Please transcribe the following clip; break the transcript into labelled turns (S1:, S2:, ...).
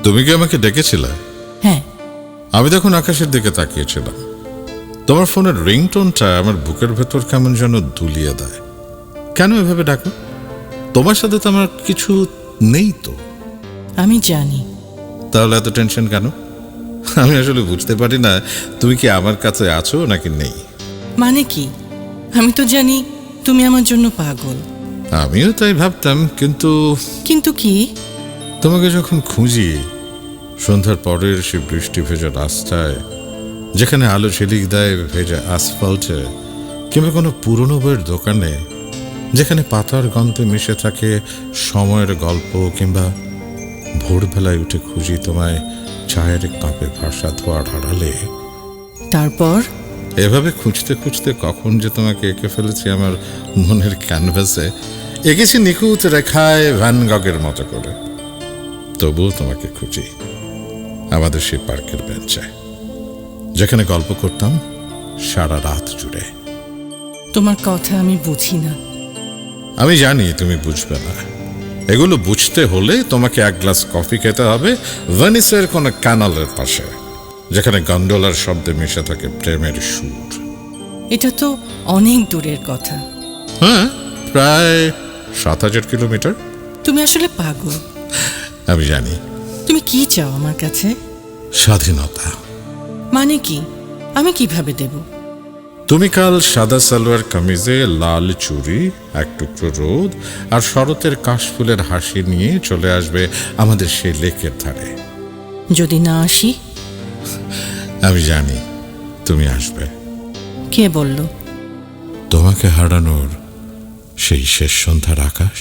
S1: তুমি কি আমাকে ডেকেছিলে?
S2: হ্যাঁ।
S1: আমি তখন আকাশের দিকে তাকিয়েছিলাম। তোমার ফোনের রিংটোনটা আমার বুকের ভেতর কেমন যেন দুলিয়ে দেয়। কেন এভাবে ডাকো? তোমার সাথে তো আমার কিছু নেই তো।
S2: আমি জানি।
S1: তাহলে এত টেনশন কেন? আমি আসলে বুঝতে পারি না তুমি কি আমার কাছে আছো নাকি নেই।
S2: মানে কি? আমি তো জানি তুমি আমার জন্য পাগল।
S1: আমিও তাই ভাবতাম, কিন্তু
S2: কিন্তু কি?
S1: তোমাকে যখন খুঁজি সন্ধ্যার পরের সে বৃষ্টি ভেজা রাস্তায়, যেখানে আলো ঝিলিক দেয় ভেজা আসফল্টে, কিংবা কোনো পুরনো বইয়ের দোকানে যেখানে পাতার গন্ধে মিশে থাকে সময়ের গল্প, কিংবা ভোরবেলায় উঠে খুঁজি তোমায় চায়ের কাপে ভাসা ধোয়ার আড়ালে,
S2: তারপর
S1: এভাবে খুঁজতে খুঁজতে কখন যে তোমাকে এঁকে ফেলেছি আমার মনের ক্যানভাসে, এঁকেছি নিখুঁত রেখায় ভ্যান গগের মতো করে। তবুও তোমাকে খুঁজি আমাদের সেই পার্কের বেঞ্চে, যেখানে গল্প করতাম সারা রাত জুড়ে।
S2: তোমার কথা আমি বুঝি না।
S1: আমি জানি তুমি বুঝবে না। এগুলো বুঝতে হলে তোমাকে এক গ্লাস কফি খেতে হবে ভেনিসের কোন ক্যানালের পাশে, যেখানে গন্ডোলার শব্দে মিশে থাকে প্রেমের সুর।
S2: এটা তো অনেক দূরের কথা।
S1: হ্যাঁ, প্রায় ৭,০০০ কিলোমিটার।
S2: তুমি আসলে পাগল।
S1: আমি জানি।
S2: তুমি কি চাও আমার কাছে?
S1: স্বাধীনতা।
S2: মানে কি? আমি কিভাবে দেব?
S1: তুমি কাল সাদা সালোয়ার কামিজে লাল চুড়ি, এক টুকরো রোদ আর শরতের কাশফুলের হাসি নিয়ে চলে আসবে আমাদের সেই লেকের ধারে।
S2: যদি না আসি?
S1: আমি জানি তুমি আসবে।
S2: কে বলল?
S1: তোমাকে হারানোর সেই শেষ সন্ধ্যার আকাশ